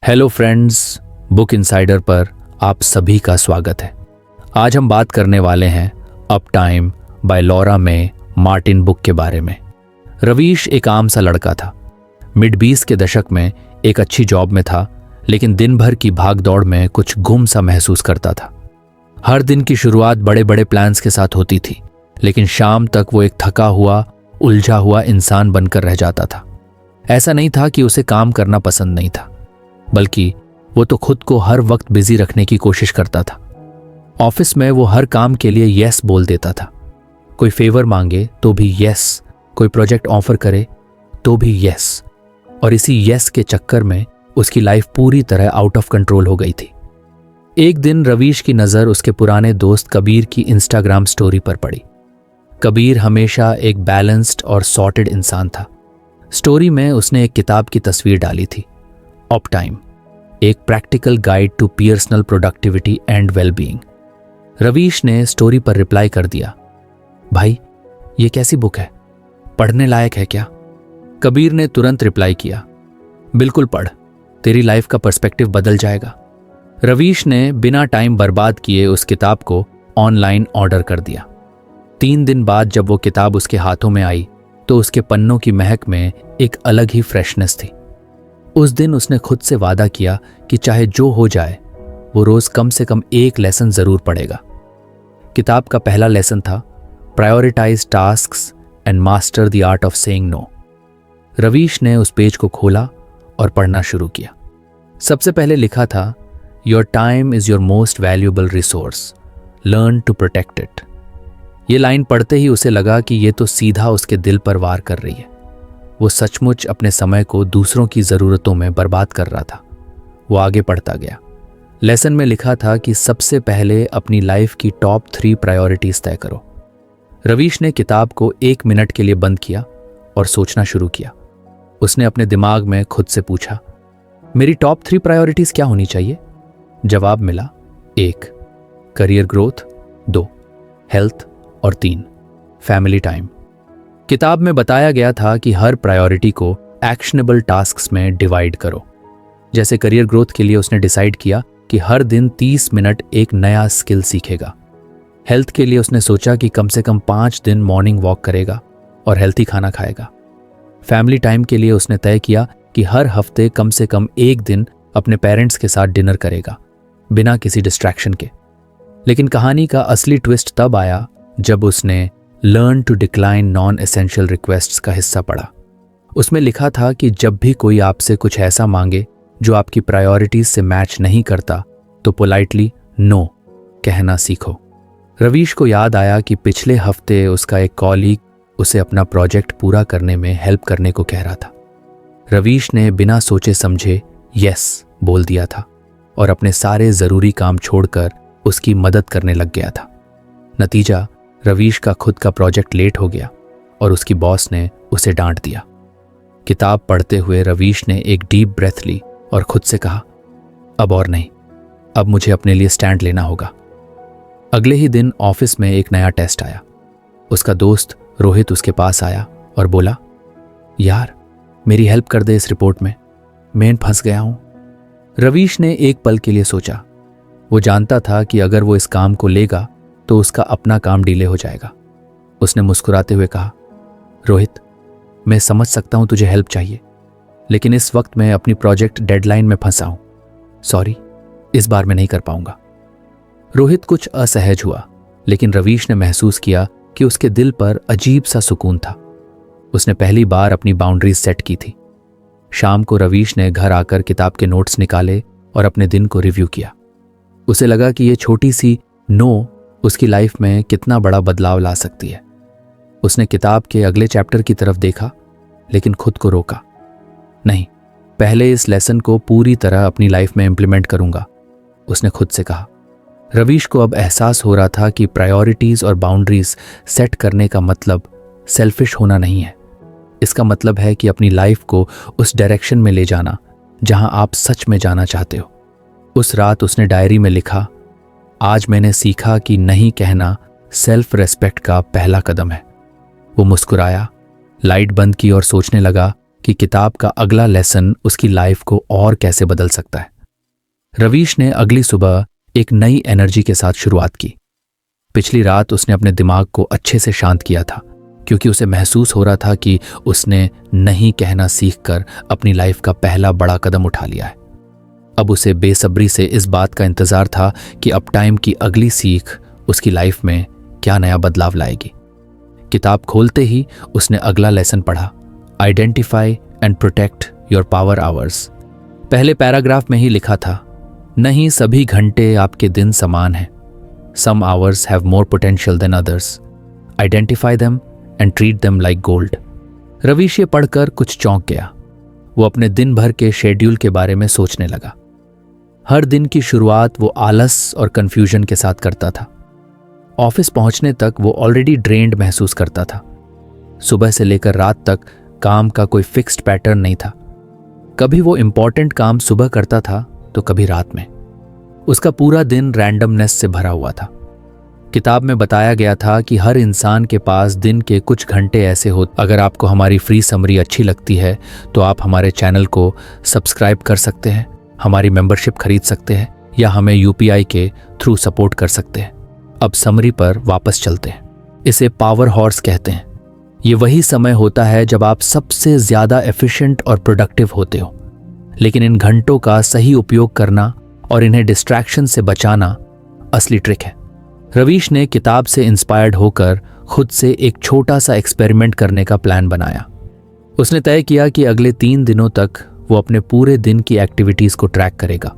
Hello friends, book insider पर आप सभी का स्वागत है। आज हम बात करने वाले हैं अप टाइम बाय लॉरा मे मार्टिन बुक के बारे में। रवीश एक आम सा लड़का था। मिड 20 के दशक में एक अच्छी जॉब में था, लेकिन दिन भर की भाग दौड़ में कुछ गुम सा महसूस करता था। हर दिन की शुरुआत बड़े बड़े प्लान्स के साथ होती थी, लेकिन शाम तक वो एक थका हुआ, उलझा हुआ इंसान बनकर रह जाता था। ऐसा नहीं था कि उसे काम करना पसंद नहीं था, बल्कि वो तो खुद को हर वक्त बिजी रखने की कोशिश करता था। ऑफिस में वो हर काम के लिए यस बोल देता था। कोई फेवर मांगे तो भी यस, कोई प्रोजेक्ट ऑफर करे तो भी यस, और इसी यस के चक्कर में उसकी लाइफ पूरी तरह आउट ऑफ कंट्रोल हो गई थी। एक दिन रवीश की नज़र उसके पुराने दोस्त कबीर की इंस्टाग्राम स्टोरी पर पड़ी। कबीर हमेशा एक बैलेंस्ड और सॉर्टेड इंसान था। स्टोरी में उसने एक किताब की तस्वीर डाली थी, अप टाइम, एक practical guide to personal productivity and wellbeing. Ravish ने स्टोरी पर रिप्लाई कर दिया, भाई ये कैसी बुक है, पढ़ने लायक है क्या? कबीर ने तुरंत रिप्लाई किया, बिल्कुल पढ़, तेरी लाइफ का पर्सपेक्टिव बदल जाएगा। रवीश ने बिना टाइम बर्बाद किए उस किताब को ऑनलाइन ऑर्डर कर दिया। 3 दिन बाद जब वो किताब उसके हाथों में आई तो उसके पन्नों की महक में एक अलग ही फ्रेशनेस थी। उस दिन उसने खुद से वादा किया कि चाहे जो हो जाए वो रोज कम से कम एक लेसन जरूर पढ़ेगा। किताब का पहला लेसन था prioritize tasks and master the art of saying no. Ravish ने उस पेज को खोला और पढ़ना शुरू किया। सबसे पहले लिखा था, your time is your most valuable resource, learn to protect it. ये लाइन पढ़ते ही उसे लगा कि ये तो सीधा उसके दिल पर वार कर रही है। वो सचमुच अपने समय को दूसरों की ज़रूरतों में बर्बाद कर रहा था। वो आगे पढ़ता गया। लेसन में लिखा था कि सबसे पहले अपनी लाइफ की टॉप 3 प्रायोरिटीज तय करो। रवीश ने किताब को 1 मिनट के लिए बंद किया और सोचना शुरू किया। उसने अपने दिमाग में खुद से पूछा, मेरी टॉप 3 प्रायोरिटीज क्या होनी चाहिए? जवाब मिला, 1 करियर ग्रोथ, 2 हेल्थ और 3 फैमिली टाइम। किताब में बताया गया था कि हर प्रायोरिटी को एक्शनेबल टास्क्स में डिवाइड करो। जैसे करियर ग्रोथ के लिए उसने डिसाइड किया कि हर दिन 30 मिनट एक नया स्किल सीखेगा। हेल्थ के लिए उसने सोचा कि कम से कम 5 दिन मॉर्निंग वॉक करेगा और हेल्थी खाना खाएगा। फैमिली टाइम के लिए उसने तय किया कि हर हफ्ते कम से कम 1 दिन अपने पेरेंट्स के साथ डिनर करेगा, बिना किसी डिस्ट्रैक्शन के। लेकिन कहानी का असली ट्विस्ट तब आया जब उसने learn to decline non essential requests का हिस्सा पढ़ा। उसमें लिखा था कि जब भी कोई आपसे कुछ ऐसा मांगे जो आपकी प्रायोरिटीज से मैच नहीं करता, तो पोलाइटली नो कहना सीखो। रवीश को याद आया कि पिछले हफ्ते उसका एक कॉलीग उसे अपना प्रोजेक्ट पूरा करने में हेल्प करने को कह रहा था। रवीश ने बिना सोचे समझे यस बोल दिया था और अपने सारे ज़रूरी काम छोड़कर उसकी मदद करने लग गया था। नतीजा, रवीश का खुद का प्रोजेक्ट लेट हो गया और उसकी बॉस ने उसे डांट दिया। किताब पढ़ते हुए रवीश ने एक डीप ब्रेथ ली और खुद से कहा, अब और नहीं, अब मुझे अपने लिए स्टैंड लेना होगा। अगले ही दिन ऑफिस में एक नया टेस्ट आया। उसका दोस्त रोहित उसके पास आया और बोला, यार मेरी हेल्प कर दे इस रिपोर्ट में, मैं फंस गया हूं। रवीश ने एक पल के लिए सोचा। वो जानता था कि अगर वो इस काम को लेगा तो उसका अपना काम डिले हो जाएगा। उसने मुस्कुराते हुए कहा, रोहित मैं समझ सकता हूं तुझे हेल्प चाहिए, लेकिन इस वक्त मैं अपनी प्रोजेक्ट डेडलाइन में फंसा हूं। सॉरी, इस बार मैं नहीं कर पाऊंगा। रोहित कुछ असहज हुआ, लेकिन रवीश ने महसूस किया कि उसके दिल पर अजीब सा सुकून था। उसने पहली बार अपनी बाउंड्रीज सेट की थी। शाम को रवीश ने घर आकर किताब के नोट्स निकाले और अपने दिन को रिव्यू किया। उसे लगा कि ये छोटी सी नो उसकी लाइफ में कितना बड़ा बदलाव ला सकती है। उसने किताब के अगले चैप्टर की तरफ देखा, लेकिन खुद को रोका। नहीं, पहले इस लेसन को पूरी तरह अपनी लाइफ में इंप्लीमेंट करूंगा, उसने खुद से कहा। रवीश को अब एहसास हो रहा था कि प्रायोरिटीज और बाउंड्रीज सेट करने का मतलब सेल्फिश होना नहीं है। इसका मतलब है कि अपनी लाइफ को उस डायरेक्शन में ले जाना जहां आप सच में जाना चाहते हो। उस रात उसने डायरी में लिखा, आज मैंने सीखा कि नहीं कहना सेल्फ रेस्पेक्ट का पहला कदम है। वो मुस्कुराया, लाइट बंद की और सोचने लगा कि किताब का अगला लेसन उसकी लाइफ को और कैसे बदल सकता है। रवीश ने अगली सुबह एक नई एनर्जी के साथ शुरुआत की। पिछली रात उसने अपने दिमाग को अच्छे से शांत किया था, क्योंकि उसे महसूस हो रहा था कि उसने नहीं कहना सीखकर अपनी लाइफ का पहला बड़ा कदम उठा लिया है। अब उसे बेसब्री से इस बात का इंतजार था कि अप टाइम की अगली सीख उसकी लाइफ में क्या नया बदलाव लाएगी। किताब खोलते ही उसने अगला लेसन पढ़ा, identify and protect your power hours. पहले पैराग्राफ में ही लिखा था, नहीं सभी घंटे आपके दिन समान हैं। Some hours have more potential than others. Identify them and treat them like gold. Ravish ये पढ़कर कुछ चौंक गया। वो अपने दिन भर के शेड्यूल के बारे में सोचने लगा। हर दिन की शुरुआत वो आलस और कंफ्यूजन के साथ करता था। ऑफिस पहुंचने तक वो ऑलरेडी ड्रेन्ड महसूस करता था। सुबह से लेकर रात तक काम का कोई फिक्स्ड पैटर्न नहीं था। कभी वो इंपॉर्टेंट काम सुबह करता था तो कभी रात में। उसका पूरा दिन रैंडमनेस से भरा हुआ था। किताब में बताया गया था कि हर इंसान के पास दिन के कुछ घंटे ऐसे होते। अगर आपको हमारी फ्री समरी अच्छी लगती है तो आप हमारे चैनल को सब्सक्राइब कर सकते हैं, हमारी मेंबरशिप खरीद सकते हैं या हमें यूपीआई के थ्रू सपोर्ट कर सकते हैं। अब समरी पर वापस चलते हैं। इसे पावर हॉर्स कहते हैं। ये वही समय होता है जब आप सबसे ज्यादा एफिशिएंट और प्रोडक्टिव होते हो, लेकिन इन घंटों का सही उपयोग करना और इन्हें डिस्ट्रैक्शन से बचाना असली ट्रिक है। रवीश ने किताब से इंस्पायर्ड होकर खुद से एक छोटा सा एक्सपेरिमेंट करने का प्लान बनाया। उसने तय किया कि अगले 3 दिनों तक वो अपने पूरे दिन की एक्टिविटीज को ट्रैक करेगा।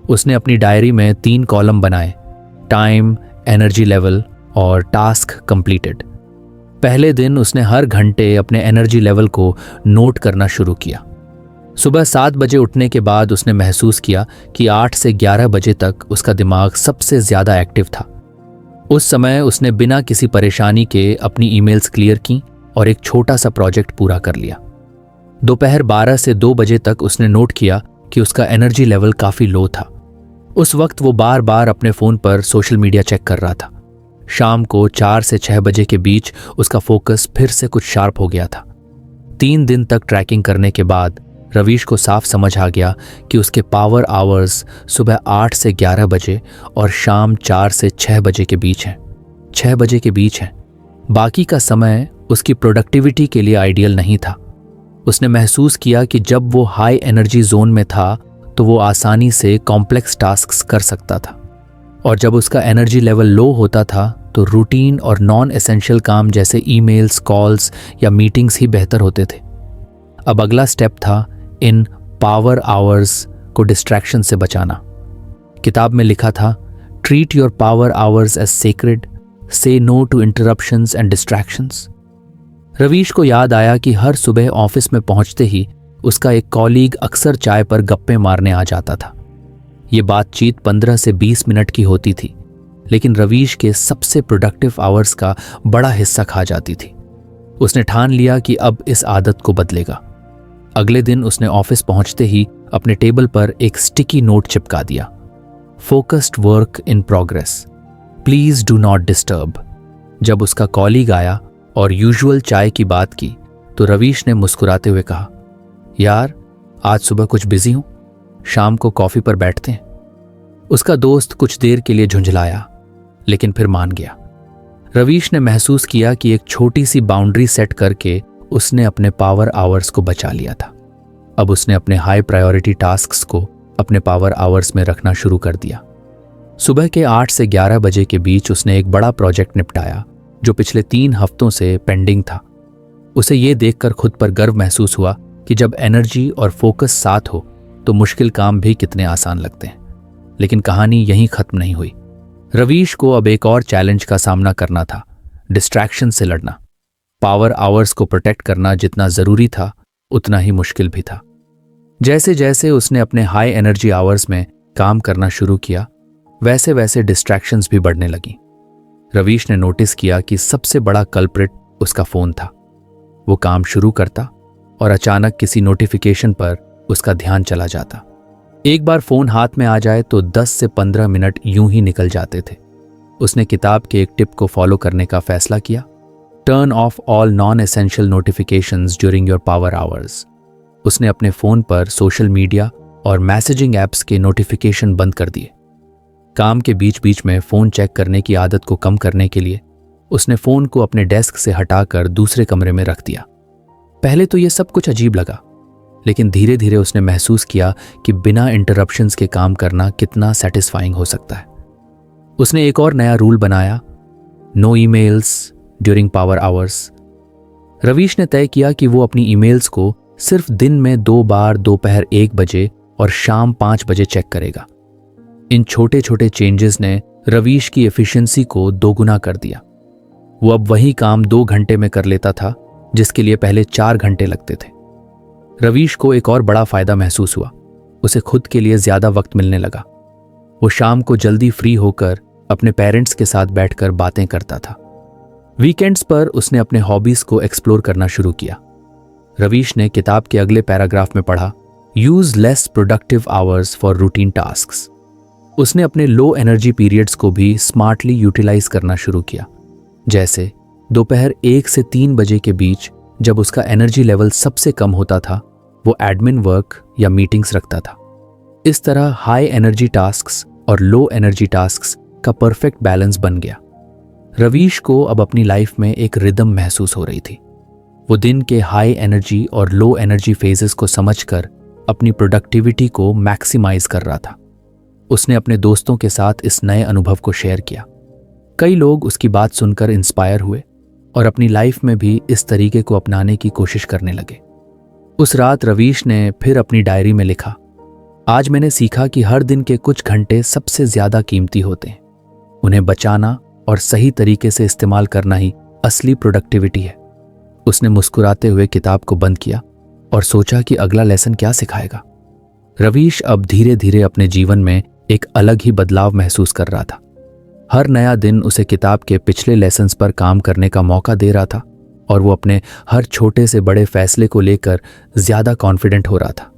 उसने अपनी डायरी में 3 कॉलम बनाए, टाइम, एनर्जी लेवल और टास्क कंप्लीटेड। पहले दिन उसने हर घंटे अपने एनर्जी लेवल को नोट करना शुरू किया। सुबह 7 बजे उठने के बाद उसने महसूस किया कि 8 से 11 बजे तक उसका दिमाग सबसे ज्यादा एक्टिव था। उस समय उसने बिना किसी परेशानी के अपनी ईमेल्स क्लियर की और एक छोटा सा प्रोजेक्ट पूरा कर लिया। दोपहर 12 से 2 बजे तक उसने नोट किया कि उसका एनर्जी लेवल काफी लो था। उस वक्त वो बार बार अपने फोन पर सोशल मीडिया चेक कर रहा था। शाम को 4 से 6 बजे के बीच उसका फोकस फिर से कुछ शार्प हो गया था। 3 दिन तक ट्रैकिंग करने के बाद रवीश को साफ समझ आ गया कि उसके पावर आवर्स सुबह 8 से 11 बजे और शाम 4 से 6 बजे के बीच हैं। 6 बजे के बीच हैं। बाकी का समय उसकी प्रोडक्टिविटी के लिए आइडियल नहीं था। उसने महसूस किया कि जब वो हाई एनर्जी जोन में था तो वो आसानी से कॉम्प्लेक्स टास्क्स कर सकता था, और जब उसका एनर्जी लेवल लो होता था तो रूटीन और नॉन एसेंशियल काम जैसे ईमेल्स, कॉल्स या मीटिंग्स ही बेहतर होते थे। अब अगला स्टेप था इन पावर आवर्स को डिस्ट्रैक्शन से बचाना। किताब में लिखा था, treat your power hours as sacred, say no to interruptions and distractions. Ravish को याद आया कि हर सुबह ऑफिस में पहुंचते ही उसका एक कॉलीग अक्सर चाय पर गप्पे मारने आ जाता था। ये बातचीत 15 से 20 मिनट की होती थी, लेकिन रवीश के सबसे प्रोडक्टिव आवर्स का बड़ा हिस्सा खा जाती थी। उसने ठान लिया कि अब इस आदत को बदलेगा। अगले दिन उसने ऑफिस पहुंचते ही अपने टेबल पर एक स्टिकी नोट चिपका दिया, focused work in progress, please do not disturb. जब उसका कॉलीग आया और यूजुअल चाय की बात की तो रवीश ने मुस्कुराते हुए कहा, यार आज सुबह कुछ बिजी हूं, शाम को कॉफी पर बैठते हैं। उसका दोस्त कुछ देर के लिए झुंझलाया, लेकिन फिर मान गया। रवीश ने महसूस किया कि एक छोटी सी बाउंड्री सेट करके उसने अपने पावर आवर्स को बचा लिया था। अब उसने अपने हाई प्रायोरिटी टास्क्स को अपने पावर आवर्स में रखना शुरू कर दिया। सुबह के 8 से 11 बजे के बीच उसने एक बड़ा प्रोजेक्ट निपटाया जो पिछले 3 हफ्तों से पेंडिंग था। उसे ये देखकर खुद पर गर्व महसूस हुआ कि जब एनर्जी और फोकस साथ हो तो मुश्किल काम भी कितने आसान लगते हैं। लेकिन कहानी यहीं खत्म नहीं हुई। रवीश को अब एक और चैलेंज का सामना करना था, डिस्ट्रैक्शन से लड़ना। पावर आवर्स को प्रोटेक्ट करना जितना जरूरी था उतना ही मुश्किल भी था। जैसे जैसे उसने अपने हाई एनर्जी आवर्स में काम करना शुरू किया, वैसे वैसे डिस्ट्रैक्शंस भी बढ़ने लगी। रवीश ने नोटिस किया कि सबसे बड़ा कल्प्रिट उसका फोन था। वो काम शुरू करता और अचानक किसी नोटिफिकेशन पर उसका ध्यान चला जाता। एक बार फोन हाथ में आ जाए तो 10 से 15 मिनट यूं ही निकल जाते थे। उसने किताब के एक टिप को फॉलो करने का फैसला किया, turn off all non essential notifications during your power hours. उसने अपने फ़ोन पर सोशल मीडिया और मैसेजिंग ऐप्स के नोटिफिकेशन बंद कर दिए। काम के बीच बीच में फ़ोन चेक करने की आदत को कम करने के लिए उसने फ़ोन को अपने डेस्क से हटाकर दूसरे कमरे में रख दिया। पहले तो ये सब कुछ अजीब लगा, लेकिन धीरे धीरे उसने महसूस किया कि बिना इंटरप्शंस के काम करना कितना सेटिस्फाइंग हो सकता है। उसने एक और नया रूल बनाया, no emails during power hours. Ravish ने तय किया कि वो अपनी ईमेल्स को सिर्फ दिन में 2 बार दोपहर 1 बजे और शाम 5 बजे चेक करेगा। इन छोटे छोटे चेंजेस ने रवीश की एफिशिएंसी को दोगुना कर दिया। वो अब वही काम 2 घंटे में कर लेता था जिसके लिए पहले 4 घंटे लगते थे। रवीश को एक और बड़ा फायदा महसूस हुआ, उसे खुद के लिए ज्यादा वक्त मिलने लगा। वो शाम को जल्दी फ्री होकर अपने पेरेंट्स के साथ बैठकर बातें करता था। वीकेंड्स पर उसने अपने हॉबीज को एक्सप्लोर करना शुरू किया। रवीश ने किताब के अगले पैराग्राफ में पढ़ा, use less productive hours for routine tasks. उसने अपने लो एनर्जी पीरियड्स को भी स्मार्टली यूटिलाइज करना शुरू किया, जैसे दोपहर 1 से 3 बजे के बीच जब उसका एनर्जी लेवल सबसे कम होता था, वो एडमिन वर्क या मीटिंग्स रखता था। इस तरह हाई एनर्जी टास्क्स और लो एनर्जी टास्क्स का परफेक्ट बैलेंस बन गया। रवीश को अब अपनी लाइफ में एक रिदम महसूस हो रही थी। वो दिन के हाई एनर्जी और लो एनर्जी फेजेस को समझकर अपनी प्रोडक्टिविटी को मैक्सिमाइज कर रहा था। उसने अपने दोस्तों के साथ इस नए अनुभव को शेयर किया। कई लोग उसकी बात सुनकर इंस्पायर हुए और अपनी लाइफ में भी इस तरीके को अपनाने की कोशिश करने लगे। उस रात रवीश ने फिर अपनी डायरी में लिखा, आज मैंने सीखा कि हर दिन के कुछ घंटे सबसे ज्यादा कीमती होते हैं। उन्हें बचाना और सही तरीके से इस्तेमाल करना ही असली प्रोडक्टिविटी है। उसने मुस्कुराते हुए किताब को बंद किया और सोचा कि अगला लेसन क्या सिखाएगा। रवीश अब धीरे धीरे अपने जीवन में एक अलग ही बदलाव महसूस कर रहा था। हर नया दिन उसे किताब के पिछले लेसन्स पर काम करने का मौका दे रहा था और वो अपने हर छोटे से बड़े फैसले को लेकर ज्यादा कॉन्फिडेंट हो रहा था।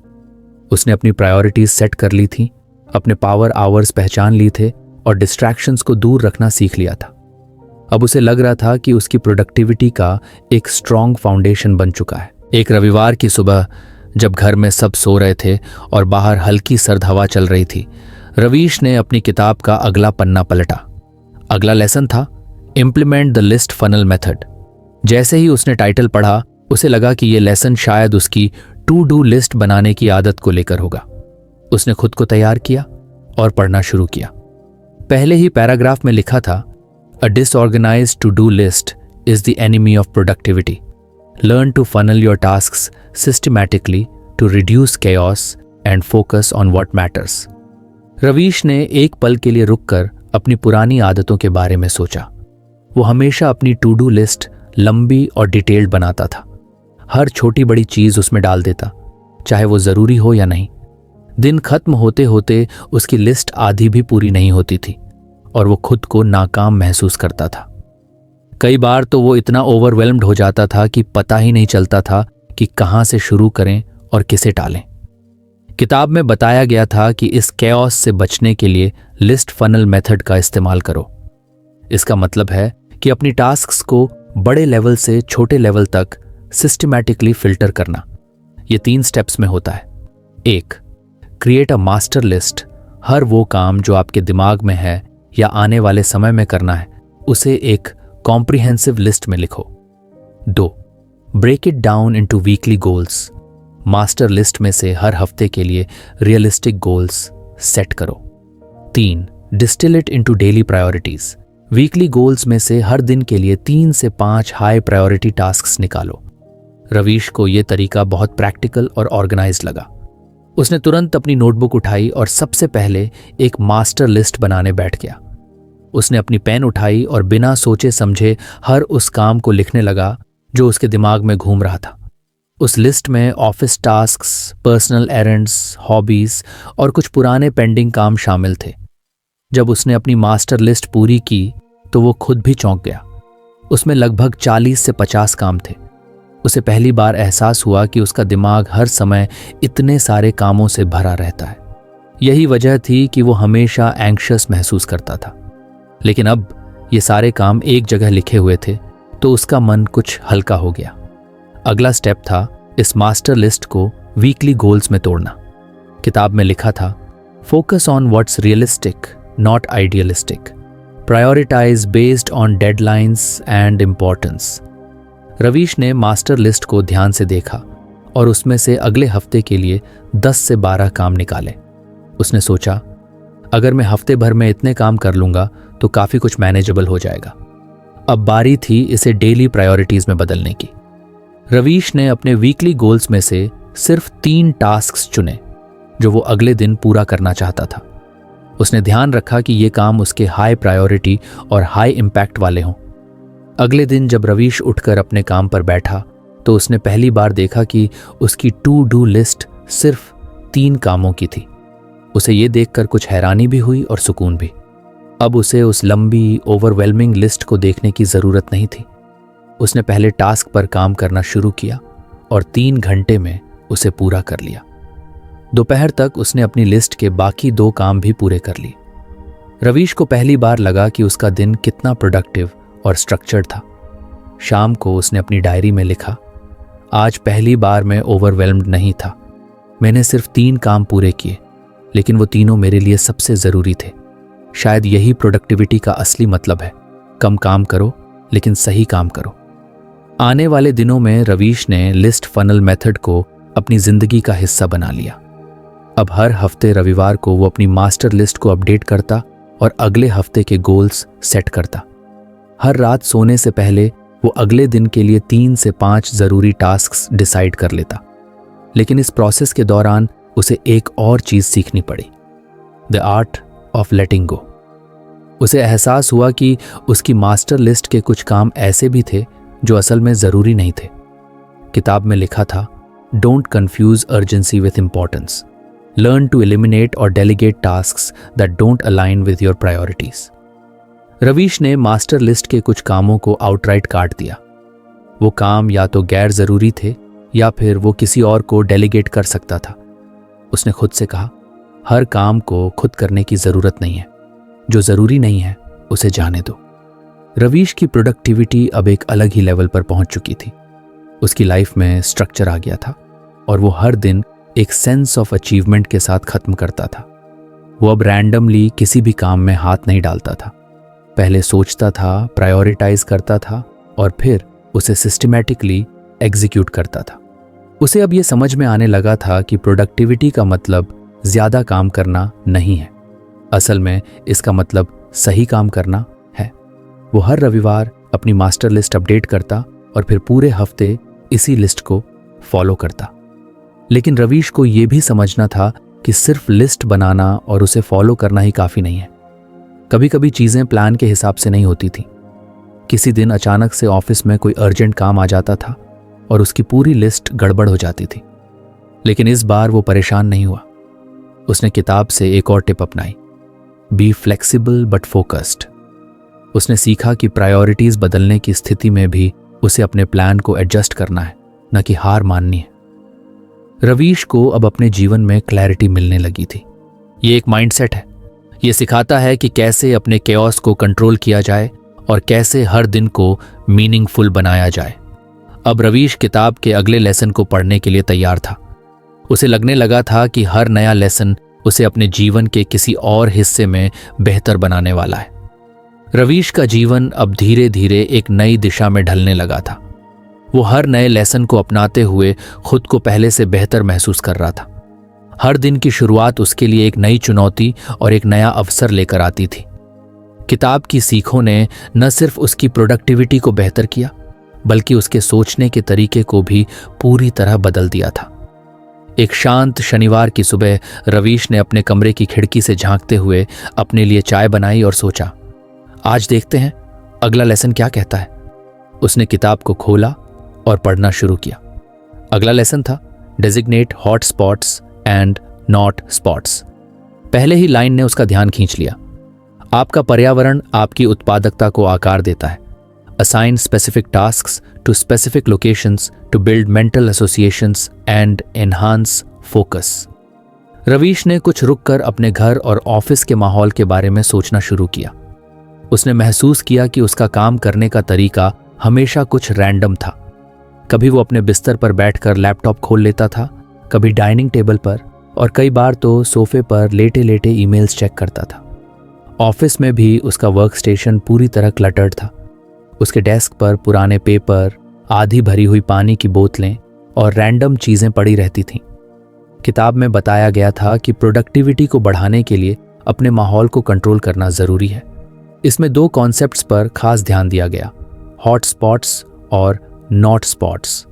उसने अपनी प्रायोरिटीज सेट कर ली थी, अपने पावर आवर्स पहचान ली थे और डिस्ट्रैक्शंस को दूर रखना सीख लिया था। अब उसे लग रहा था कि उसकी प्रोडक्टिविटी का एक स्ट्रॉन्ग फाउंडेशन बन चुका है। एक रविवार की सुबह जब घर में सब सो रहे थे और बाहर हल्की सर्द हवा चल रही थी, रवीश ने अपनी किताब का अगला पन्ना पलटा। अगला लेसन था implement the list funnel method. जैसे ही उसने टाइटल पढ़ा, उसे लगा कि यह लेसन शायद उसकी टू डू लिस्ट बनाने की आदत को लेकर होगा। उसने खुद को तैयार किया और पढ़ना शुरू किया। पहले ही पैराग्राफ में लिखा था, a disorganised to do list is the enemy of productivity. Learn to funnel your tasks systematically to reduce chaos and focus on what matters. Ravish ने एक पल के लिए रुककर अपनी पुरानी आदतों के बारे में सोचा। वो हमेशा अपनी टू डू लिस्ट लंबी और डिटेल्ड बनाता था। हर छोटी बड़ी चीज उसमें डाल देता, चाहे वो जरूरी हो या नहीं। दिन खत्म होते होते उसकी लिस्ट आधी भी पूरी नहीं होती थी और वो खुद को नाकाम महसूस करता था। कई बार तो वो इतना ओवरवेल्म्ड हो जाता था कि पता ही नहीं चलता था कि कहां से शुरू करें और किसे टालें। किताब में बताया गया था कि इस कैओस से बचने के लिए लिस्ट फनल मेथड का इस्तेमाल करो। इसका मतलब है कि अपनी टास्क्स को बड़े लेवल से छोटे लेवल तक सिस्टमैटिकली फिल्टर करना। ये 3 स्टेप्स में होता है। 1, क्रिएट अ मास्टर लिस्ट। हर वो काम जो आपके दिमाग में है या आने वाले समय में करना है, उसे एक कॉम्प्रिहेंसिव लिस्ट में लिखो। 2, break it down into weekly goals. Master list में से हर हफ्ते के लिए रियलिस्टिक गोल्स सेट करो। 3, distil it into daily priorities. Weekly goals में से हर दिन के लिए 3 से 5 हाई प्रायोरिटी टास्क्स निकालो। रवीश को यह तरीका बहुत प्रैक्टिकल और ऑर्गेनाइज्ड लगा। उसने तुरंत अपनी नोटबुक उठाई और सबसे पहले एक मास्टर लिस्ट बनाने बैठ गया। उसने अपनी पेन उठाई और बिना सोचे समझे हर उस काम को लिखने लगा जो उसके दिमाग में घूम रहा था। उस लिस्ट में office tasks, personal errands, hobbies और कुछ पुराने पेंडिंग काम शामिल थे। जब उसने अपनी मास्टर लिस्ट पूरी की तो वो खुद भी चौंक गया। उसमें लगभग 40 से 50 काम थे। उसे पहली बार एहसास हुआ कि उसका दिमाग हर समय इतने सारे कामों से भरा रहता है। यही वजह थी कि वो हमेशा एंग्शियस महसूस करता था। लेकिन अब ये सारे काम एक जगह लिखे हुए थे तो उसका मन कुछ हल्का हो गया। अगला स्टेप था इस मास्टर लिस्ट को वीकली गोल्स में तोड़ना। किताब में लिखा था, focus on what's realistic not idealistic, prioritize based on deadlines and importance. Ravish ने मास्टर लिस्ट को ध्यान से देखा और उसमें से अगले हफ्ते के लिए 10 से 12 काम निकाले। उसने सोचा, अगर मैं हफ्ते भर में इतने काम कर लूंगा तो काफ़ी कुछ मैनेजेबल हो जाएगा। अब बारी थी इसे डेली प्रायोरिटीज़ में बदलने की। रवीश ने अपने वीकली गोल्स में से सिर्फ 3 टास्क्स चुने जो वो अगले दिन पूरा करना चाहता था। उसने ध्यान रखा कि ये काम उसके हाई प्रायोरिटी और हाई इम्पैक्ट वाले हों। अगले दिन जब रवीश उठकर अपने काम पर बैठा तो उसने पहली बार देखा कि उसकी टू डू लिस्ट सिर्फ 3 कामों की थी। उसे ये देखकर कुछ हैरानी भी हुई और सुकून भी। अब उसे उस लंबी ओवरवेलमिंग लिस्ट को देखने की ज़रूरत नहीं थी। उसने पहले टास्क पर काम करना शुरू किया और 3 घंटे में उसे पूरा कर लिया। दोपहर तक उसने अपनी लिस्ट के बाकी 2 काम भी पूरे कर लिए। रवीश को पहली बार लगा कि उसका दिन कितना प्रोडक्टिव और स्ट्रक्चर्ड था। शाम को उसने अपनी डायरी में लिखा, आज पहली बार मैं ओवरवेल्म्ड नहीं था। मैंने सिर्फ 3 काम पूरे किए, लेकिन वो तीनों मेरे लिए सबसे ज़रूरी थे। शायद यही प्रोडक्टिविटी का असली मतलब है, कम काम करो लेकिन सही काम करो। आने वाले दिनों में रवीश ने लिस्ट फनल मेथड को अपनी ज़िंदगी का हिस्सा बना लिया। अब हर हफ्ते रविवार को वो अपनी मास्टर लिस्ट को अपडेट करता और अगले हफ्ते के गोल्स सेट करता। हर रात सोने से पहले वो अगले दिन के लिए 3 से 5 ज़रूरी टास्क्स डिसाइड कर लेता। लेकिन इस प्रोसेस के दौरान उसे एक और चीज़ सीखनी पड़ी, द आर्ट ऑफ लेटिंग गो। उसे एहसास हुआ कि उसकी मास्टर लिस्ट के कुछ काम ऐसे भी थे जो असल में ज़रूरी नहीं थे। किताब में लिखा था, don't confuse urgency with importance, learn to eliminate और delegate tasks that don't align with your priorities. Ravish ने मास्टर लिस्ट के कुछ कामों को आउटराइट काट दिया। वो काम या तो गैर ज़रूरी थे या फिर वो किसी और को डेलीगेट कर सकता था। उसने खुद से कहा, हर काम को खुद करने की ज़रूरत नहीं है, जो ज़रूरी नहीं है उसे जाने दो। रवीश की प्रोडक्टिविटी अब एक अलग ही लेवल पर पहुंच चुकी थी। उसकी लाइफ में स्ट्रक्चर आ गया था और वो हर दिन एक सेंस ऑफ अचीवमेंट के साथ ख़त्म करता था। वो अब रैंडमली किसी भी काम में हाथ नहीं डालता था। पहले सोचता था, प्रायोरिटाइज करता था और फिर उसे सिस्टमैटिकली एग्जीक्यूट करता था। उसे अब ये समझ में आने लगा था कि प्रोडक्टिविटी का मतलब ज़्यादा काम करना नहीं है। असल में इसका मतलब सही काम करना है। वो हर रविवार अपनी मास्टर लिस्ट अपडेट करता और फिर पूरे हफ्ते इसी लिस्ट को फॉलो करता। लेकिन रवीश को ये भी समझना था कि सिर्फ लिस्ट बनाना और उसे फॉलो करना ही काफ़ी नहीं है। कभी कभी चीज़ें प्लान के हिसाब से नहीं होती थी। किसी दिन अचानक से ऑफिस में कोई अर्जेंट काम आ जाता था और उसकी पूरी लिस्ट गड़बड़ हो जाती थी। लेकिन इस बार वो परेशान नहीं हुआ। उसने किताब से एक और टिप अपनाई, बी फ्लेक्सिबल बट फोकस्ड। उसने सीखा कि प्रायोरिटीज बदलने की स्थिति में भी उसे अपने प्लान को एडजस्ट करना है, न कि हार माननी है। रवीश को अब अपने जीवन में क्लैरिटी मिलने लगी थी। ये एक माइंडसेट है। ये सिखाता है कि कैसे अपने केओस को कंट्रोल किया जाए और कैसे हर दिन को मीनिंगफुल बनाया जाए। अब रवीश किताब के अगले लेसन को पढ़ने के लिए तैयार था। उसे लगने लगा था कि हर नया लेसन उसे अपने जीवन के किसी और हिस्से में बेहतर बनाने वाला है। रवीश का जीवन अब धीरे धीरे एक नई दिशा में ढलने लगा था। वो हर नए लेसन को अपनाते हुए खुद को पहले से बेहतर महसूस कर रहा था। हर दिन की शुरुआत उसके लिए एक नई चुनौती और एक नया अवसर लेकर आती थी। किताब की सीखों ने न सिर्फ उसकी प्रोडक्टिविटी को बेहतर किया, बल्कि उसके सोचने के तरीके को भी पूरी तरह बदल दिया था। एक शांत शनिवार की सुबह रवीश ने अपने कमरे की खिड़की से झांकते हुए अपने लिए चाय बनाई और सोचा, आज देखते हैं अगला लेसन क्या कहता है। उसने किताब को खोला और पढ़ना शुरू किया। अगला लेसन था designate hot spots and not spots. पहले ही लाइन ने उसका ध्यान खींच लिया। आपका पर्यावरण आपकी उत्पादकता को आकार देता है। Assign specific tasks to specific locations to build mental associations and enhance focus. Ravish ने कुछ रुककर अपने घर और ऑफिस के माहौल के बारे में सोचना शुरू किया। उसने महसूस किया कि उसका काम करने का तरीका हमेशा कुछ रैंडम था। कभी वो अपने बिस्तर पर बैठकर लैपटॉप खोल लेता था, कभी डाइनिंग टेबल पर और कई बार तो सोफे पर लेटे लेटे ईमेल्स चेक करता था। ऑफिस में भी उसका वर्क स्टेशन पूरी तरह क्लटर्ड था। उसके डेस्क पर पुराने पेपर, आधी भरी हुई पानी की बोतलें और रैंडम चीज़ें पड़ी रहती थीं। किताब में बताया गया था कि प्रोडक्टिविटी को बढ़ाने के लिए अपने माहौल को कंट्रोल करना ज़रूरी है। इसमें 2 कॉन्सेप्ट्स पर खास ध्यान दिया गया, हॉट स्पॉट्स और नॉट स्पॉट्स।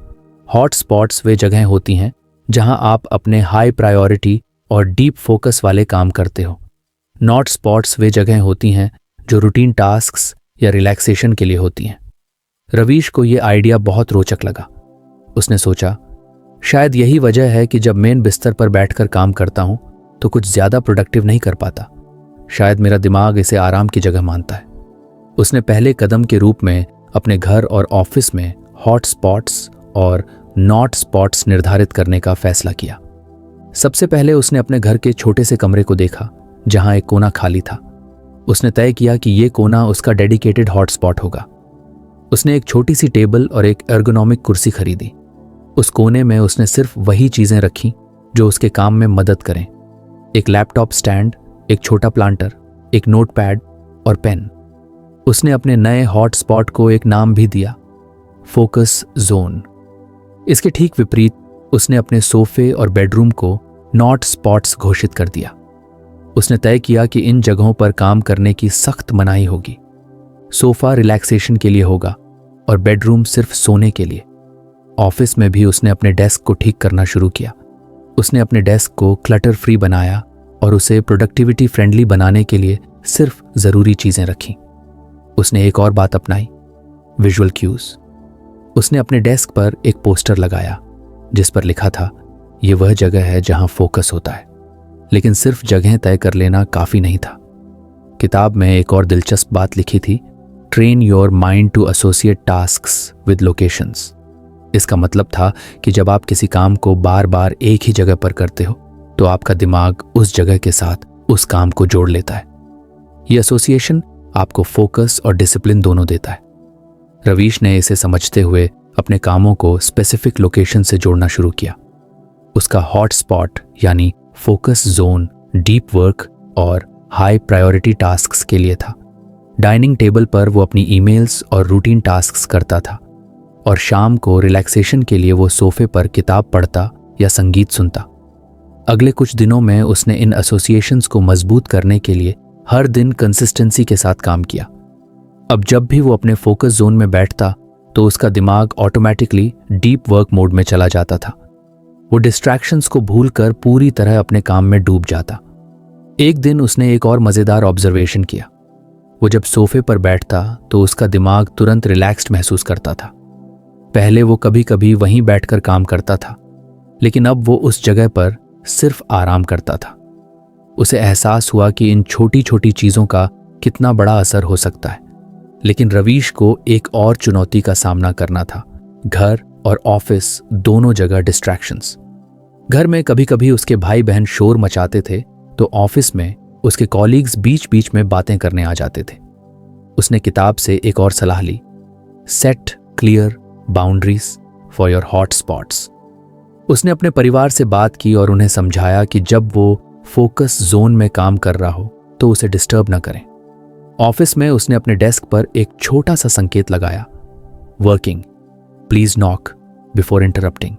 हॉट स्पॉट्स वे जगह होती हैं जहां आप अपने हाई प्रायोरिटी और डीप फोकस वाले काम करते हो। नॉट स्पॉट्स वे जगह होती हैं जो रूटीन टास्क्स या रिलैक्सेशन के लिए होती हैं। रवीश को ये आइडिया बहुत रोचक लगा। उसने सोचा, शायद यही वजह है कि जब मेन बिस्तर पर बैठकर काम करता हूं तो कुछ ज्यादा प्रोडक्टिव नहीं कर पाता। शायद मेरा दिमाग इसे आराम की जगह मानता है। उसने पहले कदम के रूप में अपने घर और ऑफिस में हॉट स्पॉट्स और नॉट स्पॉट्स निर्धारित करने का फैसला किया। सबसे पहले उसने अपने घर के छोटे से कमरे को देखा जहां एक कोना खाली था। उसने तय किया कि ये कोना उसका डेडिकेटेड हॉट स्पॉट होगा। उसने एक छोटी सी टेबल और एक एर्गोनॉमिक कुर्सी खरीदी। उस कोने में उसने सिर्फ वही चीजें रखी जो उसके काम में मदद करें, एक लैपटॉप स्टैंड, एक छोटा प्लांटर, एक नोटपैड और पेन। उसने अपने नए हॉट स्पॉट को एक नाम भी दिया, फोकस जोन। इसके ठीक विपरीत उसने अपने सोफे और बेडरूम को नॉट स्पॉट्स घोषित कर दिया। उसने तय किया कि इन जगहों पर काम करने की सख्त मनाही होगी। सोफा रिलैक्सेशन के लिए होगा और बेडरूम सिर्फ सोने के लिए। ऑफिस में भी उसने अपने डेस्क को ठीक करना शुरू किया। उसने अपने डेस्क को क्लटर फ्री बनाया और उसे प्रोडक्टिविटी फ्रेंडली बनाने के लिए सिर्फ जरूरी चीजें रखी। उसने एक और बात अपनाई, विजुअल क्यूज। उसने अपने डेस्क पर एक पोस्टर लगाया जिस पर लिखा था, यह वह जगह है जहां फोकस होता है। लेकिन सिर्फ जगह तय कर लेना काफी नहीं था। किताब में एक और दिलचस्प बात लिखी थी, train your mind to associate tasks with locations. इसका मतलब था कि जब आप किसी काम को बार बार एक ही जगह पर करते हो तो आपका दिमाग उस जगह के साथ उस काम को जोड़ लेता है। यह एसोसिएशन आपको फोकस और डिसिप्लिन दोनों देता है। रवीश ने इसे समझते हुए अपने कामों को स्पेसिफिक लोकेशन से जोड़ना शुरू किया। उसका हॉट स्पॉट यानी फोकस जोन डीप वर्क और हाई प्रायोरिटी टास्क्स के लिए था। डाइनिंग टेबल पर वो अपनी ईमेल्स और रूटीन टास्क्स करता था और शाम को रिलैक्सेशन के लिए वो सोफे पर किताब पढ़ता या संगीत सुनता। अगले कुछ दिनों में उसने इन एसोसिएशंस को मजबूत करने के लिए हर दिन कंसिस्टेंसी के साथ काम किया। अब जब भी वो अपने फोकस जोन में बैठता तो उसका दिमाग ऑटोमेटिकली डीप वर्क मोड में चला जाता था। वो डिस्ट्रैक्शंस को भूलकर पूरी तरह अपने काम में डूब जाता। एक दिन उसने एक और मजेदार ऑब्जर्वेशन किया। वो जब सोफे पर बैठता तो उसका दिमाग तुरंत रिलैक्स्ड महसूस करता था। पहले वो कभी कभी वहीं बैठकर काम करता था, लेकिन अब वो उस जगह पर सिर्फ आराम करता था। उसे एहसास हुआ कि इन छोटी छोटी चीजों का कितना बड़ा असर हो सकता है। लेकिन रवीश को एक और चुनौती का सामना करना था, घर और ऑफिस दोनों जगह डिस्ट्रैक्शंस। घर में कभी कभी उसके भाई बहन शोर मचाते थे तो ऑफिस में उसके कॉलीग्स बीच बीच में बातें करने आ जाते थे। उसने किताब से एक और सलाह ली, set clear boundaries for your hot spots. उसने अपने परिवार से बात की और उन्हें समझाया कि जब वो फोकस जोन में काम कर रहा हो तो उसे डिस्टर्ब न करें। ऑफिस में उसने अपने डेस्क पर एक छोटा सा संकेत लगाया, working, please knock before interrupting.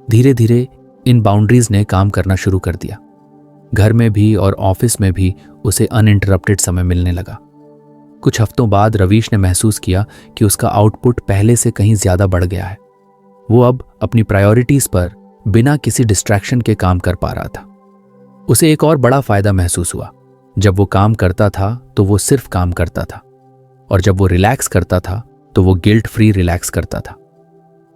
धीरे धीरे इन बाउंड्रीज ने काम करना शुरू कर दिया। घर में भी और ऑफिस में भी उसे अनइंटरप्टेड समय मिलने लगा। कुछ हफ्तों बाद रवीश ने महसूस किया कि उसका आउटपुट पहले से कहीं ज्यादा बढ़ गया है। वो अब अपनी प्रायोरिटीज पर बिना किसी डिस्ट्रैक्शन के काम कर पा रहा था। उसे एक और बड़ा फायदा महसूस हुआ। जब वो काम करता था तो वो सिर्फ काम करता था, और जब वो रिलैक्स करता था तो वो गिल्ट फ्री रिलैक्स करता था।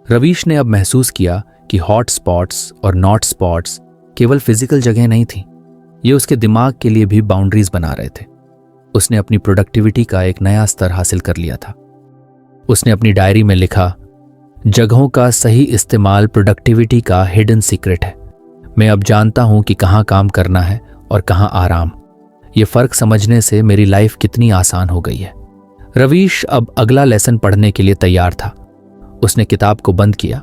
रवीश ने अब महसूस किया कि हॉट स्पॉट्स और नॉट स्पॉट्स केवल फिजिकल जगह नहीं थी, ये उसके दिमाग के लिए भी बाउंड्रीज बना रहे थे। उसने अपनी प्रोडक्टिविटी का एक नया स्तर हासिल कर लिया था। उसने अपनी डायरी में लिखा, जगहों का सही इस्तेमाल प्रोडक्टिविटी का हिडन सीक्रेट है। मैं अब जानता हूं कि कहां काम करना है और कहां आराम। ये फर्क समझने से मेरी लाइफ कितनी आसान हो गई है। रवीश अब अगला लेसन पढ़ने के लिए तैयार था। उसने किताब को बंद किया,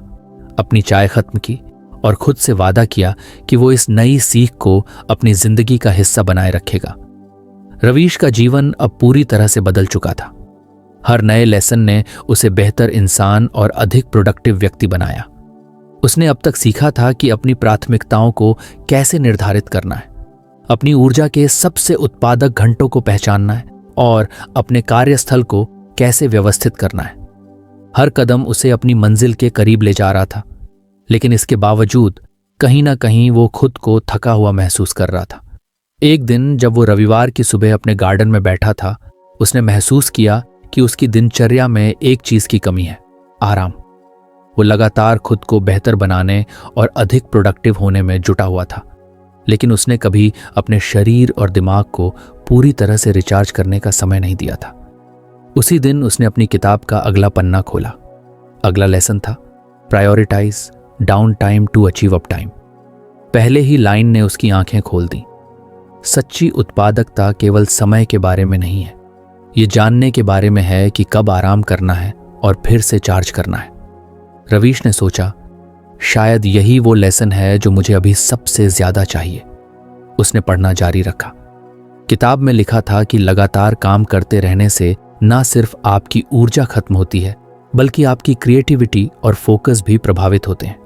अपनी चाय खत्म की और खुद से वादा किया कि वो इस नई सीख को अपनी जिंदगी का हिस्सा बनाए रखेगा। रवीश का जीवन अब पूरी तरह से बदल चुका था। हर नए लेसन ने उसे बेहतर इंसान और अधिक प्रोडक्टिव व्यक्ति बनाया। उसने अब तक सीखा था कि अपनी प्राथमिकताओं को कैसे निर्धारित करना है, अपनी ऊर्जा के सबसे उत्पादक घंटों को पहचानना है और अपने कार्यस्थल को कैसे व्यवस्थित करना है। हर कदम उसे अपनी मंजिल के करीब ले जा रहा था, लेकिन इसके बावजूद कहीं ना कहीं वो खुद को थका हुआ महसूस कर रहा था। एक दिन जब वो रविवार की सुबह अपने गार्डन में बैठा था, उसने महसूस किया कि उसकी दिनचर्या में एक चीज की कमी है, आराम। वो लगातार खुद को बेहतर बनाने और अधिक प्रोडक्टिव होने में जुटा हुआ था, लेकिन उसने कभी अपने शरीर और दिमाग को पूरी तरह से रिचार्ज करने का समय नहीं दिया था। उसी दिन उसने अपनी किताब का अगला पन्ना खोला। अगला लेसन था prioritize down time to achieve up time. पहले ही लाइन ने उसकी आंखें खोल दी। सच्ची उत्पादकता केवल समय के बारे में नहीं है, ये जानने के बारे में है कि कब आराम करना है और फिर से चार्ज करना है। रवीश ने सोचा, शायद यही वो लेसन है जो मुझे अभी सबसे ज्यादा चाहिए। उसने पढ़ना जारी रखा। किताब में लिखा था कि लगातार काम करते रहने से ना सिर्फ आपकी ऊर्जा खत्म होती है, बल्कि आपकी क्रिएटिविटी और फोकस भी प्रभावित होते हैं।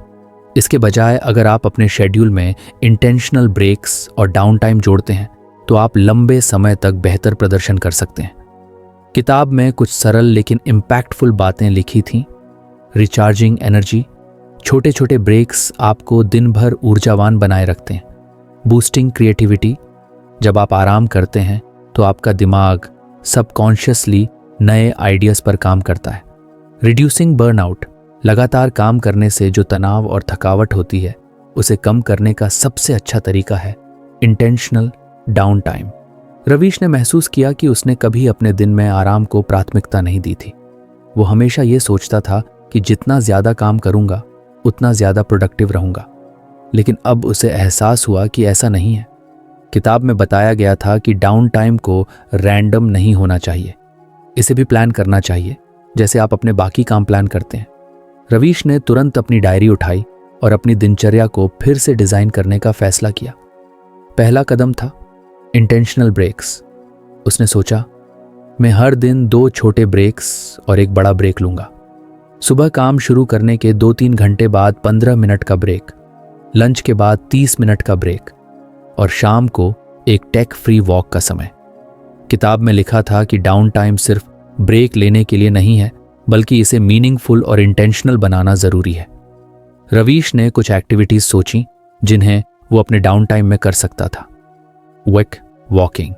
इसके बजाय अगर आप अपने शेड्यूल में इंटेंशनल ब्रेक्स और डाउन टाइम जोड़ते हैं, तो आप लंबे समय तक बेहतर प्रदर्शन कर सकते हैं। किताब में कुछ सरल लेकिन इम्पैक्टफुल बातें लिखी थीं। रिचार्जिंग एनर्जी, छोटे छोटे ब्रेक्स आपको दिन भर ऊर्जावान बनाए रखते हैं। बूस्टिंग क्रिएटिविटी, जब आप आराम करते हैं तो आपका दिमाग सबकॉन्शियसली नए आइडियाज पर काम करता है। रिड्यूसिंग बर्नआउट, लगातार काम करने से जो तनाव और थकावट होती है, उसे कम करने का सबसे अच्छा तरीका है इंटेंशनल डाउन टाइम। रवीश ने महसूस किया कि उसने कभी अपने दिन में आराम को प्राथमिकता नहीं दी थी। वो हमेशा ये सोचता था कि जितना ज्यादा काम करूंगा उतना ज्यादा प्रोडक्टिव रहूंगा, लेकिन अब उसे एहसास हुआ कि ऐसा नहीं है। किताब में बताया गया था कि डाउन टाइम को रैंडम नहीं होना चाहिए, इसे भी प्लान करना चाहिए, जैसे आप अपने बाकी काम प्लान करते हैं। रवीश ने तुरंत अपनी डायरी उठाई और अपनी दिनचर्या को फिर से डिजाइन करने का फैसला किया। पहला कदम था इंटेंशनल ब्रेक्स। उसने सोचा, मैं हर दिन 2 छोटे ब्रेक्स और एक बड़ा ब्रेक लूंगा। सुबह काम शुरू करने के 2-3 घंटे बाद 15 मिनट का ब्रेक, लंच के बाद 30 मिनट का ब्रेक और शाम को एक टेक फ्री वॉक का समय। किताब में लिखा था कि डाउन टाइम सिर्फ ब्रेक लेने के लिए नहीं है, बल्कि इसे मीनिंगफुल और इंटेंशनल बनाना जरूरी है। रवीश ने कुछ एक्टिविटीज सोची जिन्हें वो अपने डाउन टाइम में कर सकता था। क्विक वॉकिंग,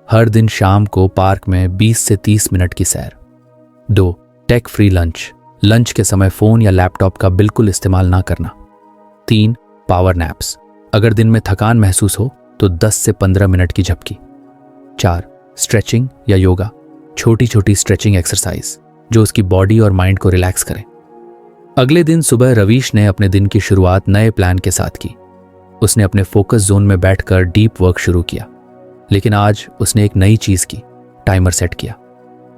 हर दिन शाम को पार्क में 20 से 30 मिनट की सैर। 2 टेक फ्री लंच, लंच के समय फोन या लैपटॉप का बिल्कुल इस्तेमाल ना करना। 3 पावर नैप्स, अगर दिन में थकान महसूस हो तो 10 से 15 मिनट की झपकी। 4 स्ट्रेचिंग या योगा, छोटी छोटी स्ट्रेचिंग एक्सरसाइज जो उसकी बॉडी और माइंड को रिलैक्स करें। अगले दिन सुबह रवीश ने अपने दिन की शुरुआत नए प्लान के साथ की। उसने अपने फोकस जोन में बैठकर डीप वर्क शुरू किया, लेकिन आज उसने एक नई चीज की, टाइमर सेट किया।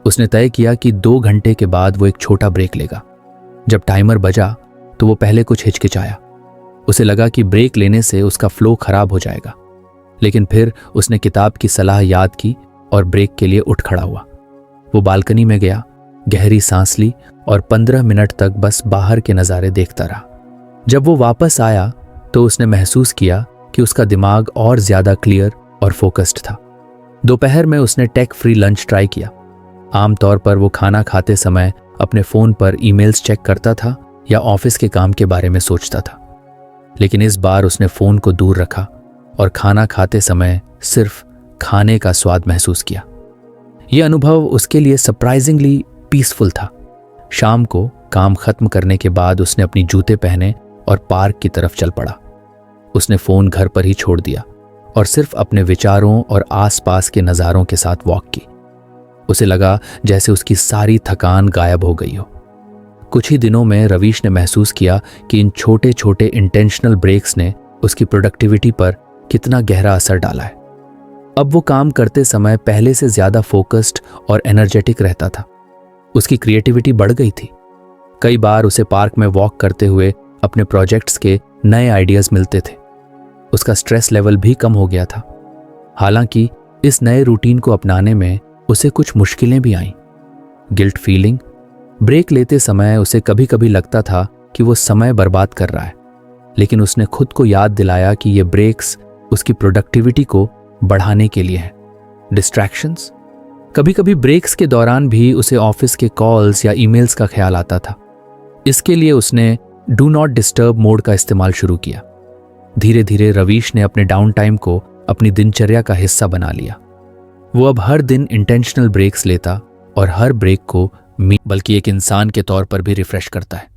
उसने तय किया कि 2 घंटे के बाद वो एक छोटा ब्रेक लेगा। जब टाइमर बजा तो वो पहले कुछ हिचकिचाया। उसे लगा कि ब्रेक लेने से उसका फ्लो खराब हो जाएगा, लेकिन फिर उसने किताब की सलाह याद की और ब्रेक के लिए उठ खड़ा हुआ। वो बालकनी में गया, गहरी सांस ली और 15 मिनट तक बस बाहर के नज़ारे देखता रहा। जब वो वापस आया तो उसने महसूस किया कि उसका दिमाग और ज्यादा क्लियर और फोकस्ड था। दोपहर में उसने टेक फ्री लंच ट्राई किया। आमतौर पर वो खाना खाते समय अपने फोन पर ईमेल्स चेक करता था या ऑफिस के काम के बारे में सोचता था, लेकिन इस बार उसने फोन को दूर रखा और खाना खाते समय सिर्फ खाने का स्वाद महसूस किया। यह अनुभव उसके लिए सरप्राइजिंगली पीसफुल था। शाम को काम खत्म करने के बाद उसने अपनी जूते पहने और पार्क की तरफ चल पड़ा। उसने फोन घर पर ही छोड़ दिया और सिर्फ अपने विचारों और आसपास के नज़ारों के साथ वॉक की। उसे लगा जैसे उसकी सारी थकान गायब हो गई हो। कुछ ही दिनों में रवीश ने महसूस किया कि इन छोटे छोटे इंटेंशनल ब्रेक्स ने उसकी प्रोडक्टिविटी पर कितना गहरा असर डाला है। अब वो काम करते समय पहले से ज्यादा फोकस्ड और एनर्जेटिक रहता था। उसकी क्रिएटिविटी बढ़ गई थी। कई बार उसे पार्क में वॉक करते हुए अपने प्रोजेक्ट्स के नए आइडियाज मिलते थे। उसका स्ट्रेस लेवल भी कम हो गया था। हालांकि इस नए रूटीन को अपनाने में उसे कुछ मुश्किलें भी आईं। गिल्ट फीलिंग, ब्रेक लेते समय उसे कभी कभी लगता था कि वो समय बर्बाद कर रहा है, लेकिन उसने खुद को याद दिलाया कि ये ब्रेक्स उसकी प्रोडक्टिविटी को बढ़ाने के लिए हैं। डिस्ट्रैक्शंस, कभी कभी ब्रेक्स के दौरान भी उसे ऑफिस के कॉल्स या ईमेल्स का ख्याल आता था। इसके लिए उसने डू नॉट डिस्टर्ब मोड का इस्तेमाल शुरू किया। धीरे धीरे रवीश ने अपने डाउन टाइम को अपनी दिनचर्या का हिस्सा बना लिया। वो अब हर दिन इंटेंशनल ब्रेक्स लेता और हर ब्रेक को बल्कि एक इंसान के तौर पर भी रिफ्रेश करता है।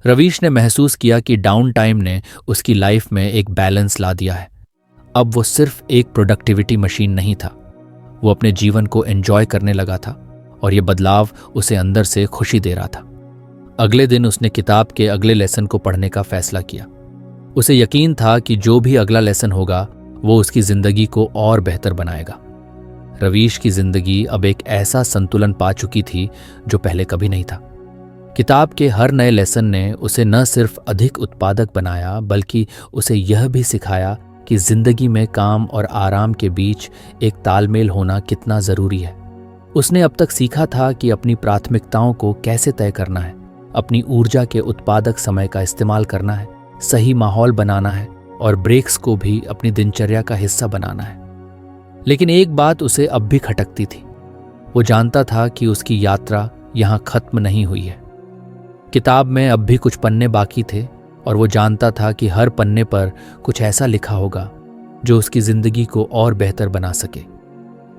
रवीश ने महसूस किया कि डाउन टाइम ने उसकी लाइफ में एक बैलेंस ला दिया है। अब वो सिर्फ एक प्रोडक्टिविटी मशीन नहीं था, वो अपने जीवन को एंजॉय करने लगा था और ये बदलाव उसे अंदर से खुशी दे रहा था। अगले दिन उसने किताब के अगले लेसन को पढ़ने का फैसला किया। उसे यकीन था कि जो भी अगला लेसन होगा वो उसकी जिंदगी को और बेहतर बनाएगा। रवीश की जिंदगी अब एक ऐसा संतुलन पा चुकी थी जो पहले कभी नहीं था। किताब के हर नए लेसन ने उसे न सिर्फ अधिक उत्पादक बनाया, बल्कि उसे यह भी सिखाया कि जिंदगी में काम और आराम के बीच एक तालमेल होना कितना जरूरी है। उसने अब तक सीखा था कि अपनी प्राथमिकताओं को कैसे तय करना है, अपनी ऊर्जा के उत्पादक समय का इस्तेमाल करना है, सही माहौल बनाना है और ब्रेक्स को भी अपनी दिनचर्या का हिस्सा बनाना है। लेकिन एक बात उसे अब भी खटकती थी। वो जानता था कि उसकी यात्रा यहां खत्म नहीं हुई है। किताब में अब भी कुछ पन्ने बाकी थे और वो जानता था कि हर पन्ने पर कुछ ऐसा लिखा होगा जो उसकी जिंदगी को और बेहतर बना सके।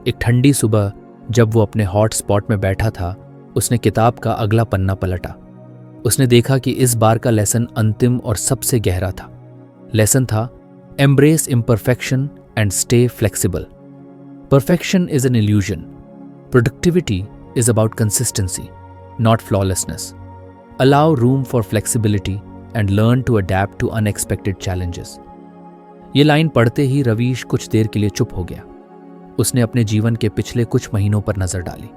एक ठंडी सुबह जब वो अपने हॉट स्पॉट में बैठा था, उसने किताब का अगला पन्ना पलटा। उसने देखा कि इस बार का लेसन अंतिम और सबसे गहरा था। लेसन था embrace imperfection and stay flexible. Perfection is an illusion. Productivity is about consistency, not flawlessness. Allow room for flexibility and learn to adapt to unexpected challenges. ये लाइन पढ़ते ही रवीश कुछ देर के लिए चुप हो गया। उसने अपने जीवन के पिछले कुछ महीनों पर नजर डाली।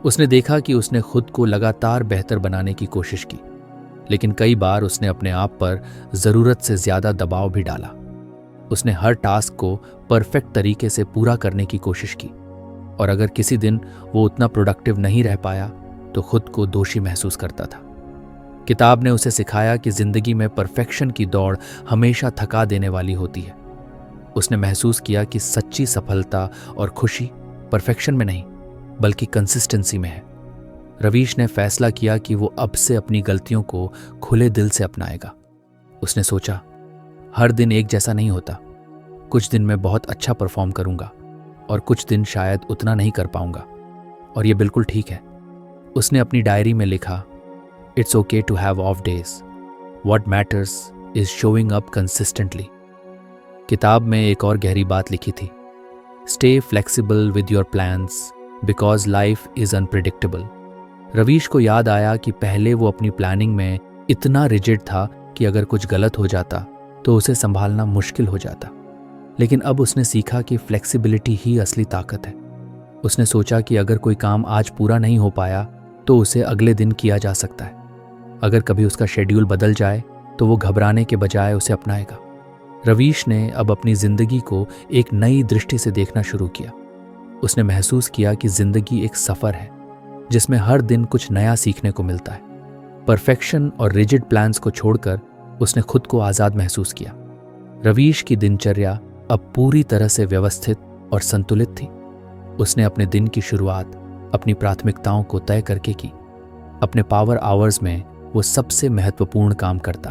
उसने देखा कि उसने खुद को लगातार बेहतर बनाने की कोशिश की, लेकिन कई बार उसने अपने आप पर जरूरत से ज्यादा दबाव भी डाला। उसने हर टास्क को परफेक्ट तरीके से पूरा करने की कोशिश की और अगर किसी दिन वो उतना प्रोडक्टिव नहीं रह पाया तो खुद को दोषी महसूस करता था। किताब ने उसे सिखाया कि जिंदगी में परफेक्शन की दौड़ हमेशा थका देने वाली होती है। उसने महसूस किया कि सच्ची सफलता और खुशी परफेक्शन में नहीं बल्कि कंसिस्टेंसी में है। रवीश ने फैसला किया कि वो अब से अपनी गलतियों को खुले दिल से अपनाएगा। उसने सोचा, हर दिन एक जैसा नहीं होता। कुछ दिन मैं बहुत अच्छा परफॉर्म करूंगा और कुछ दिन शायद उतना नहीं कर पाऊंगा और ये बिल्कुल ठीक है। उसने अपनी डायरी में लिखा, it's okay to have off days, what matters is showing up consistently. किताब में एक और गहरी बात लिखी थी, stay flexible with your plans because life is unpredictable. Ravish को याद आया कि पहले वो अपनी प्लानिंग में इतना रिजिड था कि अगर कुछ गलत हो जाता तो उसे संभालना मुश्किल हो जाता, लेकिन अब उसने सीखा कि फ्लेक्सिबिलिटी ही असली ताकत है। उसने सोचा कि अगर कोई काम आज पूरा नहीं हो पाया तो उसे अगले दिन किया जा सकता है। अगर कभी उसका शेड्यूल बदल जाए तो वो घबराने के बजाय उसे अपनाएगा। रवीश ने अब अपनी जिंदगी को एक नई दृष्टि से देखना शुरू किया। उसने महसूस किया कि जिंदगी एक सफर है जिसमें हर दिन कुछ नया सीखने को मिलता है। परफेक्शन और रिजिड प्लान्स को छोड़कर उसने खुद को आज़ाद महसूस किया। रवीश की दिनचर्या अब पूरी तरह से व्यवस्थित और संतुलित थी। उसने अपने दिन की शुरुआत अपनी प्राथमिकताओं को तय करके की। अपने पावर आवर्स में वो सबसे महत्वपूर्ण काम करता।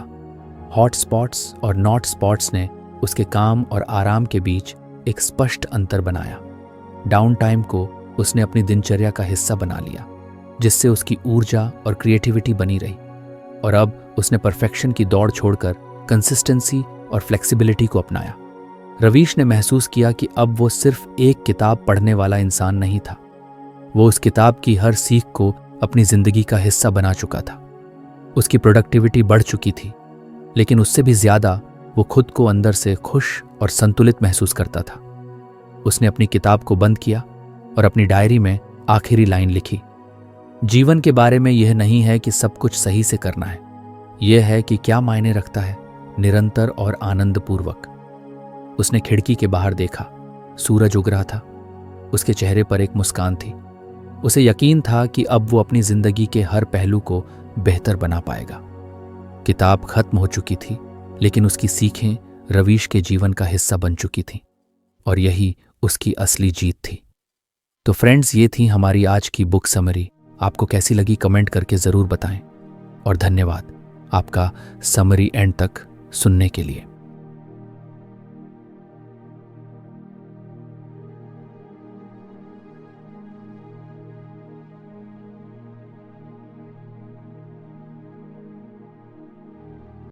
हॉट स्पॉट्स और नॉट स्पॉट्स ने उसके काम और आराम के बीच एक स्पष्ट अंतर बनाया। डाउन टाइम को उसने अपनी दिनचर्या का हिस्सा बना लिया, जिससे उसकी ऊर्जा और क्रिएटिविटी बनी रही। और अब उसने परफेक्शन की दौड़ छोड़कर कंसिस्टेंसी और फ्लेक्सिबिलिटी को अपनाया। रवीश ने महसूस किया कि अब वो सिर्फ एक किताब पढ़ने वाला इंसान नहीं था, वो उस किताब की हर सीख को अपनी जिंदगी का हिस्सा बना चुका था। उसकी प्रोडक्टिविटी बढ़ चुकी थी, लेकिन उससे भी ज्यादा वो खुद को अंदर से खुश और संतुलित महसूस करता था। उसने अपनी किताब को बंद किया और अपनी डायरी में आखिरी लाइन लिखी, जीवन के बारे में यह नहीं है कि सब कुछ सही से करना है, यह है कि क्या मायने रखता है निरंतर और आनंदपूर्वक। उसने खिड़की के बाहर देखा, सूरज उग रहा था। उसके चेहरे पर एक मुस्कान थी। उसे यकीन था कि अब वो अपनी जिंदगी के हर पहलू को बेहतर बना पाएगा। किताब खत्म हो चुकी थी, लेकिन उसकी सीखें रवीश के जीवन का हिस्सा बन चुकी थीं, और यही उसकी असली जीत थी। तो फ्रेंड्स, ये थी हमारी आज की बुक समरी। आपको कैसी लगी कमेंट करके ज़रूर बताएं, और धन्यवाद आपका समरी एंड तक सुनने के लिए।